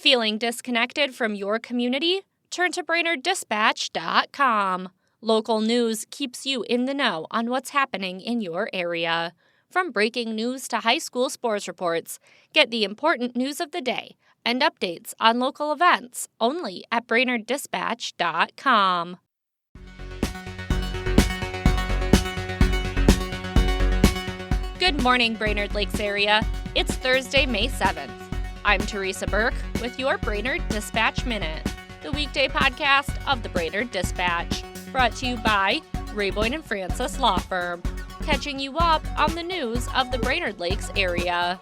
Feeling disconnected from your community? Turn to BrainerdDispatch.com. Local news keeps you in the know on what's happening in your area. From breaking news to high school sports reports, get the important news of the day and updates on local events only at BrainerdDispatch.com. Good morning, Brainerd Lakes area. It's Thursday, May 7th. I'm Teresa Burke with your Brainerd Dispatch Minute, the weekday podcast of the Brainerd Dispatch, brought to you by Rayboyne & Francis Law Firm, catching you up on the news of the Brainerd Lakes area.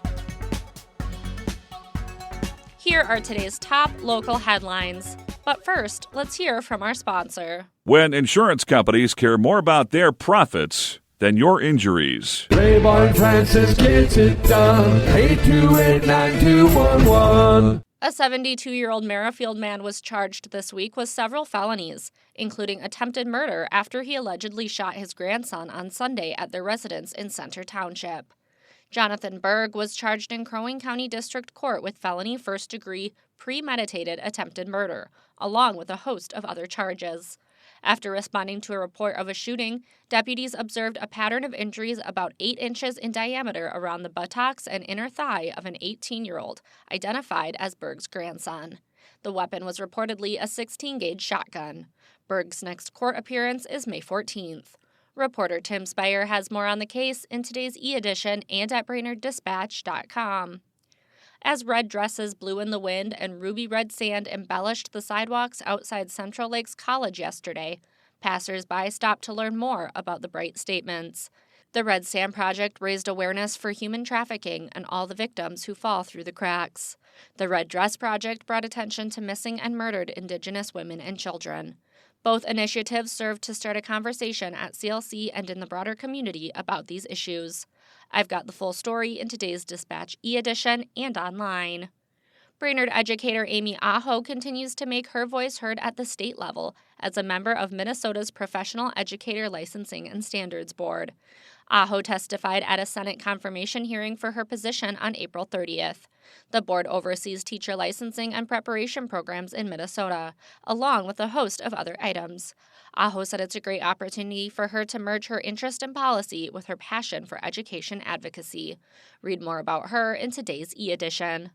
Here are today's top local headlines. But first, let's hear from our sponsor. When insurance companies care more about their profits than your injuries. Rayboyne & Francis gets it done. 828-9211. A 72-year-old Merrifield man was charged this week with several felonies, including attempted murder after he allegedly shot his grandson on Sunday at their residence in Center Township. Jonathan Berg was charged in Crow Wing County District Court with felony first-degree premeditated attempted murder, along with a host of other charges. After responding to a report of a shooting, deputies observed a pattern of injuries about 8 inches in diameter around the buttocks and inner thigh of an 18-year-old, identified as Berg's grandson. The weapon was reportedly a 16-gauge shotgun. Berg's next court appearance is May 14th. Reporter Tim Speyer has more on the case in today's e-edition and at BrainerdDispatch.com. As red dresses blew in the wind and ruby red sand embellished the sidewalks outside Central Lakes College yesterday, passers-by stopped to learn more about the bright statements. The Red Sand Project raised awareness for human trafficking and all the victims who fall through the cracks. The Red Dress Project brought attention to missing and murdered Indigenous women and children. Both initiatives served to start a conversation at CLC and in the broader community about these issues. I've got the full story in today's Dispatch e-edition and online. Brainerd educator Amy Aho continues to make her voice heard at the state level as a member of Minnesota's Professional Educator Licensing and Standards Board. Aho testified at a Senate confirmation hearing for her position on April 30th. The board oversees teacher licensing and preparation programs in Minnesota, along with a host of other items. Aho said it's a great opportunity for her to merge her interest in policy with her passion for education advocacy. Read more about her in today's e-edition.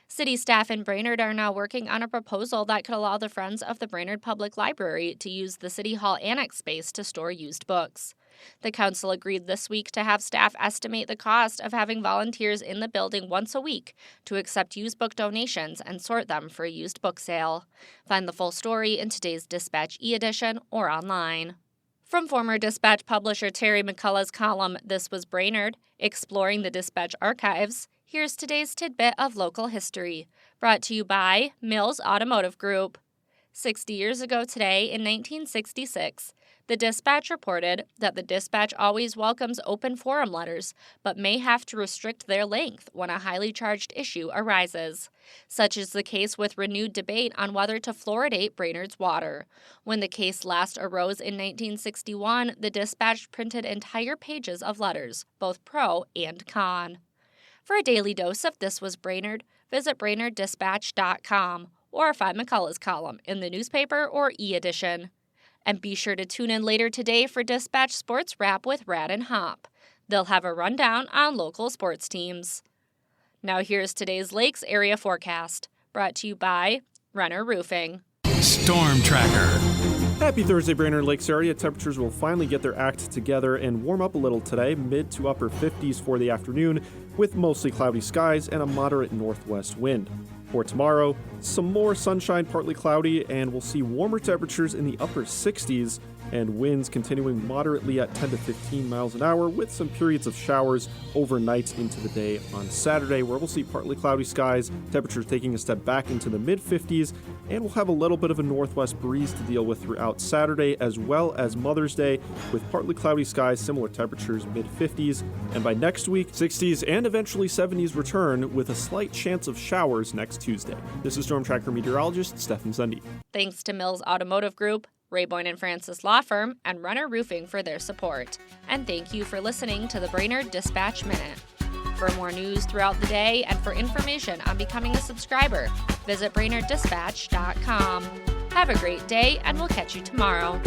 City staff in Brainerd are now working on a proposal that could allow the Friends of the Brainerd Public Library to use the City Hall Annex space to store used books. The council agreed this week to have staff estimate the cost of having volunteers in the building once a week to accept used book donations and sort them for a used book sale. Find the full story in today's Dispatch e-edition or online. From former Dispatch publisher Terry McCullough's column, This Was Brainerd, Exploring the Dispatch Archives, here's today's tidbit of local history, brought to you by Mills Automotive Group. 60 years ago today, in 1966, the Dispatch reported that the Dispatch always welcomes open forum letters, but may have to restrict their length when a highly charged issue arises. Such is the case with renewed debate on whether to fluoridate Brainerd's water. When the case last arose in 1961, the Dispatch printed entire pages of letters, both pro and con. For a daily dose of This Was Brainerd, visit BrainerdDispatch.com or find McCullough's column in the newspaper or e-edition. And be sure to tune in later today for Dispatch Sports Wrap with Rad and Hop. They'll have a rundown on local sports teams. Now here's today's Lakes area forecast, brought to you by Renner Roofing. Storm Tracker. Happy Thursday, Brainerd Lakes area. Temperatures will finally get their act together and warm up a little today, mid to upper 50s for the afternoon, with mostly cloudy skies and a moderate northwest wind. For tomorrow, some more sunshine, partly cloudy, and we'll see warmer temperatures in the upper 60s and winds continuing moderately at 10 to 15 miles an hour with some periods of showers overnight into the day on Saturday, where we'll see partly cloudy skies, temperatures taking a step back into the mid-50s, and we'll have a little bit of a northwest breeze to deal with throughout Saturday as well as Mother's Day with partly cloudy skies, similar temperatures mid-50s, and by next week, 60s and eventually 70s return with a slight chance of showers next Tuesday. This is Storm Tracker meteorologist Stefan Sundy. Thanks to Mills Automotive Group, Rayboyne & Francis Law Firm, and Renner Roofing for their support. And thank you for listening to the Brainerd Dispatch Minute. For more news throughout the day and for information on becoming a subscriber, visit BrainerdDispatch.com. Have a great day, and we'll catch you tomorrow.